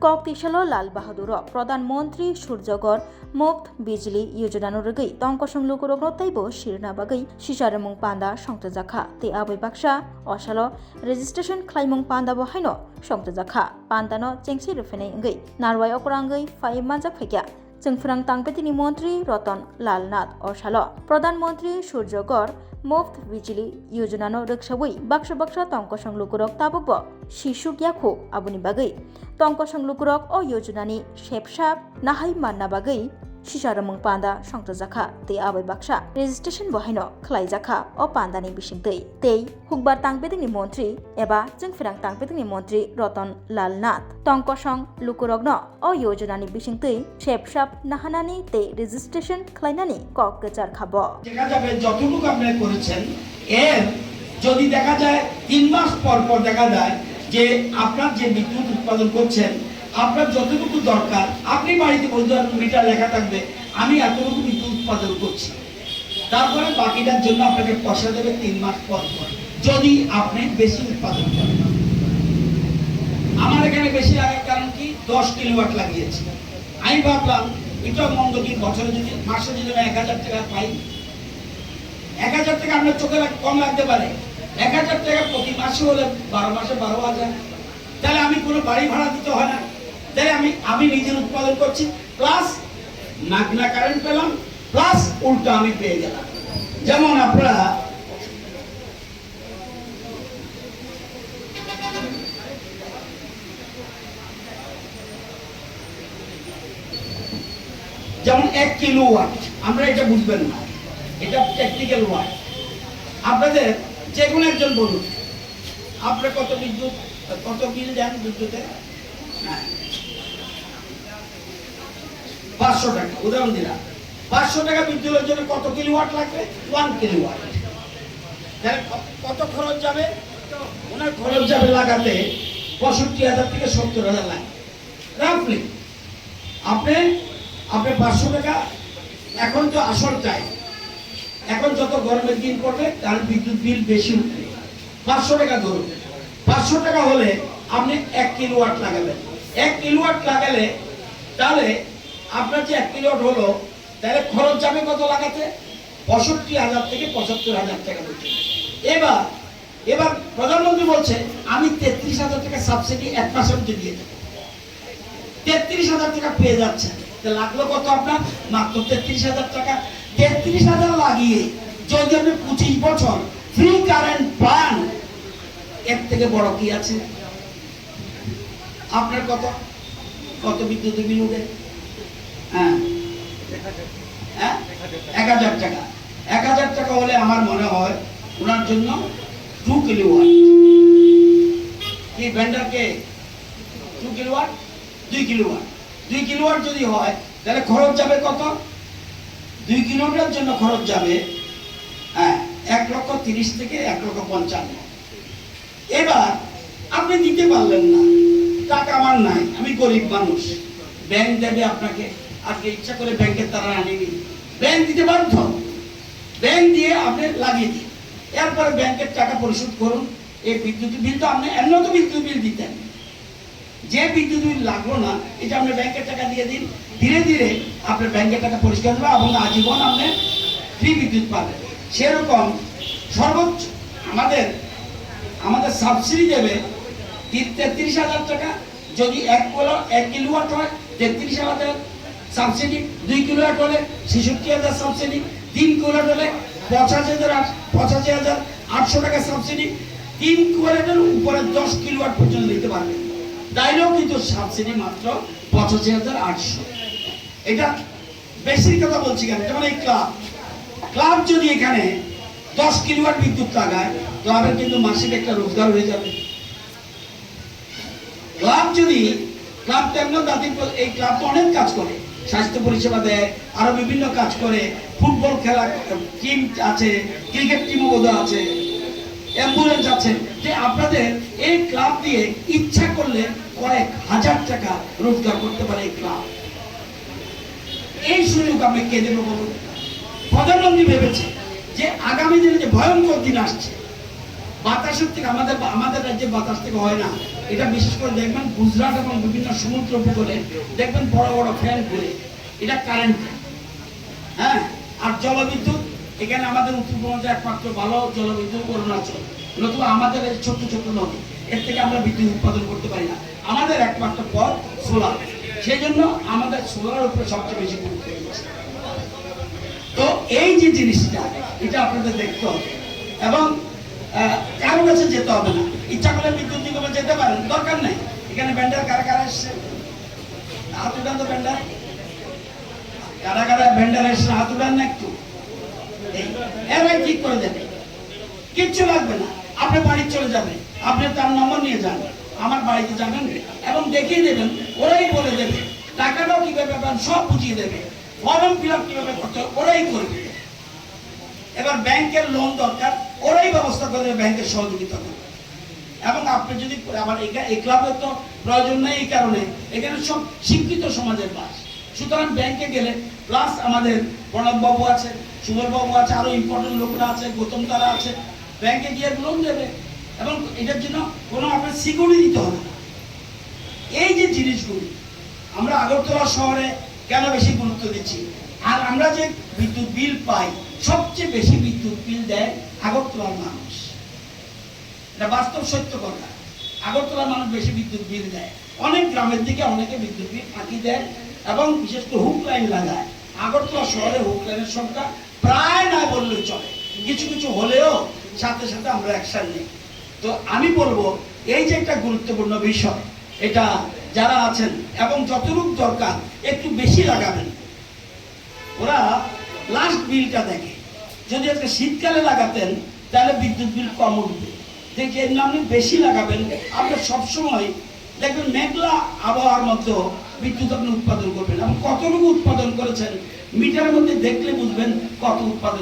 कक्तिसालो लाल बाहादुर प्रधानमंत्री सूर्यगर मुफ्त बिजली योजना रगै तंकसं लुकुरग तैबो शिरना बागै सिसारमुं पान्दा संतजाखा ते आबै बाक्सा असालो रेजिस्ट्रेशन खालाममुं पान्दा बहायनो संतजाखा पान्दानो चेंसि रुफेनाय अंगै नारवाय अकरांगै फाइ मानजा फैया जोंफोरां तांपेतिनि मंत्री रतन लाल नाथ असालो प्रधानमंत्री सूर्यगर मुफ्त बिजली योजनानो रक्षावै बाक्सा बाक्सा तंकसं लुकुरग ताबो शिशु ग्याखो आबुनि बागै तंकसं लुकुरग अ योजनानि शेपसाप नाहाय मानना बागै सिसारमुं पान्दा संतजाखा ते आबै बाक्सा रेजिस्ट्रेशन बहायनो खलायजाखा अ पान्दानि बिसिंतै ते हुकबार तांपेतिनि मंत्री एबा जोंफोरां तांपेतिनि मंत्री रतन लाल नाथ तंकसं लुकुरगनो अ योजनानि बिसिंतै शेपसाप नाहानानि ते रेजिस्ट्रेशन खलायनानि कक गचार खाबो দেখা যাবে যতটুকু আপনি করেছেন এর যদি দেখা যায় 3 মাস পর পর দেখা যায় যে আপনার যে বিদ্যুৎ উৎপাদন করছেন আপনার যতটুকু দরকার আপনি বাড়িতে বলবেন মিটার লেখা থাকবে আমি এতটুকু বিদ্যুৎ উৎপাদন করছি তারপরে বাকিটার জন্য আপনাকে পয়সা দেবে 3 মাস পর পর যদি আপনি বেশি উৎপাদন করেন আমার এখানে বেশি লাগার কারণ কি 10 কিলোওয়াট লাগিয়েছি আমি ভাবলাম এটা মন্দ কি বছরে যদি মাসে যদি 1000 টাকা পাই 1000 টাকা আপনার চোখে কম লাগতে পারে 1000 টাকা প্রতি মাসে হলে 12 মাসে 12000 তাহলে আমি কোনো বাড়ি ভাড়া দিতে হয় না তাহলে আমি নিজের উৎপাদন করছি প্লাস মাগনা কারেন্ট পেলাম প্লাস উল্টা আমি পেয়ে গেলাম যেমন আপনারা যেমন 1 কিলোওয়াট আমরা এটা বুঝবেন না এটা টেকনিক্যাল ওয়াট আপনাদের যে কোনো একজন বলুন আপনারা কত বিল দেন বিদ্যুতের 500 টাকা উদাহরণ দিলাম 500 টাকা বিদ্যুতের জন্য কত কিলোওয়াট লাগবে 1 কিলোওয়াট তাহলে কত খরচ যাবে ওনার খরচ যাবে লাগাতে 65000 থেকে 70000 লাগে রাফলি আপনি 500 টাকা এখন তো আসল চাই এখন যত গরমের দিন পড়বে তার বিদ্যুৎ বিল বেশি উঠবে 500 টাকা ধরুন 500 টাকা হলে আপনি 1 কিলোওয়াট লাগাবেন 1 কিলোওয়াট লাগালে তাহলে আপনার যে 1 কিলোওয়াট হলো তাহলে খরচ যাবে কত লাগাতে 65000 থেকে 75000 টাকা পর্যন্ত এবার প্রধানমন্ত্রী বলছে আমি 33000 টাকা সাবসিডি 1% দিয়ে দেব 33000 টাকা পেয়ে যাচ্ছেন লাগলো কত আপনার মাত্র 33000 টাকা 33000 লাগিয়ে যদি আপনি 25 বছর ফ্রি কারেন্ট পান এর থেকে বড় কি আছে আপনার কত বিদ্যুৎ বিল উঠে 1000 টাকা 1000 টাকা হলে আমার মনে হয় ওনার জন্য 2 কিলোওয়াট কি ভেন্ডারকে 2 কিলোওয়াট 2 কিলোওয়াট যদি হয় তাহলে খরচ যাবে কত 2 কিলোওয়াটের জন্য খরচ যাবে 1,30,000 থেকে 1,55,000 এবার আপনি দিতে পারলেন না টাকা আমার নাই আমি গরিব মানুষ ব্যাংক দেবে আপনাকে আজকে ইচ্ছা করে ব্যাংকের তারা আনেনি ব্যাংক দিতে বাধ্য ব্যাংক দিয়ে আপনি লাগিয়ে দিন এরপরে ব্যাংকের টাকা পরিশোধ করুন এই বিদ্যুৎ বিল তো আপনি এমন তো বিদ্যুৎ বিল দিতেন যে বিদ্যুৎ বিল লাগলো না এটা আপনি ব্যাংকের টাকা দিয়ে দিন ধীরে ধীরে আপনার ব্যাংকের টাকা পরিষ্কার হবে এবং আজীবন আপনি ফ্রি বিদ্যুৎ পাবেন সেরকম সর্বোচ্চ আমাদের সাবসিডি দেবে 33000 টাকা যদি 1 কিলোওয়াট হয় 33000 সাবসিডি 2 কিলোওয়াট হলে 66000 সাবসিডি 3 কিলোওয়াট হলে 85,800 টাকা সাবসিডি 3 কিলোওয়াটের উপরে 10 কিলোওয়াট পর্যন্ত দিতে পারবেন তাইলেও কিন্তু সাবসিডি মাত্র 85,800 এটা বেশির কথা বলছি কেন যেমন এই ক্লাব যদি এখানে 10 কিলোওয়াট বিদ্যুৎ লাগায় ক্লাবের কিন্তু মাসিক একটা রোজগার হয়ে যাবে ক্লাব তেমন এই ক্লাব তো অনেক কাজ করে স্বাস্থ্য পরিষেবা দেয় আরো বিভিন্ন কাজ করে ফুটবল খেলা টিম আছে ক্রিকেট টিমও বোধহয় আছে অ্যাম্বুলেন্স আছে যে আপনাদের এই ক্লাব দিয়ে ইচ্ছা করলে কয়েক হাজার টাকা রোজগার করতে পারে এই ক্লাব এই সুযোগ আমি কে দেবো বলুন প্রধানমন্ত্রী ভেবেছে যে আগামী দিনে যে ভয়ঙ্কর দিন আসছে বাতাসের থেকে আমাদের রাজ্যে বাতাস থেকে হয় না। এটা বিশেষ করে দেখবেন গুজরাট এবং বিভিন্ন সমুদ্র উপকূলে দেখবেন বড় বড় ফ্যান ঘুরে, এটা কারেন্ট। হ্যাঁ, আর জলবিদ্যুৎ এখানে আমাদের উত্তরবঙ্গে একমাত্র ভালো জলবিদ্যুৎ অরুণাচল, নতুবা আমাদের এই ছোট্ট ছোট্ট নদী, এর থেকে আমরা বিদ্যুৎ উৎপাদন করতে পারি না। আমাদের একমাত্র পথ সোলার, সেই জন্য আমাদের সোলার উপরে সবচেয়ে বেশি গুরুত্ব দিয়েছে। তো এই যে জিনিসটা, এটা আপনাদের দেখতে হবে এবং কারো কাছে যেতে হবে না। ইচ্ছা করলে বিদ্যুৎ নিগমে যেতে পারেন, দরকার নাই। এখানে ব্যান্ডার কারা কারা এসছে, হাত উঠান তো। ব্যান্ডার কারা কারা ব্যান্ডার এসছে, হাত উঠান না একটু। এরাই ঠিক করে দেবে, কিচ্ছু লাগবে না। আপনি বাড়ি চলে যাবেন, আপনি তার নম্বর নিয়ে যান, আমার বাড়িতে যাবেন এবং দেখিয়ে দেবেন, ওরাই বলে দেবে টাকাটাও কিভাবে পাবেন, সব বুঝিয়ে দেবে। ফর্ম ফিল আপ কিভাবে করতে হবে ওরাই করবে। এবার ব্যাংকের লোন দরকার, ওরাই ব্যবস্থা করে ব্যাংকের সহযোগিতা করবে। এবং আপনি যদি আবার এই ক্লাবের তো প্রয়োজন নেই, এই কারণে এখানে সব শিক্ষিত সমাজের বাস। সুতরাং ব্যাংকে গেলে প্লাস আমাদের প্রণব বাবু আছে, সুবল বাবু আছে, আরো ইম্পর্টেন্ট লোকরা আছে, গৌতম তারা আছে, ব্যাংকে গিয়ে লোন দেবে এবং এটার জন্য কোনো আপনার সিকিউরিটি দিতে হবে না। এই যে জিনিসগুলি আমরা আগরতলা শহরে কেন বেশি গুরুত্ব দিচ্ছি, আর আমরা যে বিদ্যুৎ বিল পাই, সবচেয়ে বেশি বিদ্যুৎ বিল দেয় আগরতলার মানুষ। এটা বাস্তব সত্য কথা। আগরতলার মানুষ বেশি বিদ্যুৎ বিল দেয়। অনেক গ্রামের দিকে অনেকে বিদ্যুৎ বিল ফাঁকি দেয় এবং বিশেষ করে হুক লাইন লাগায়। আগরতলা শহরে হুক লাইনের সংখ্যা প্রায় না বললেই চলে, কিছু কিছু হলেও সাথে সাথে আমরা অ্যাকশন নিই। তো আমি বলবো এই যে একটা গুরুত্বপূর্ণ বিষয়, এটা যারা আছেন এবং যতটুকু দরকার একটু বেশি লাগাবেন। ওরা লাস্ট বিলটা দেখে, যদি আজকে শীতকালে লাগাতেন তাহলে বিদ্যুৎ বিল কম উঠবে। যে আপনি বেশি লাগাবেন, আপনি সবসময় দেখবেন মেঘলা আবহাওয়ার মধ্যে বিদ্যুৎ আপনি উৎপাদন করবেন এবং কতটুকু উৎপাদন করেছেন মিটারের মধ্যে দেখলে বুঝবেন কত উৎপাদন।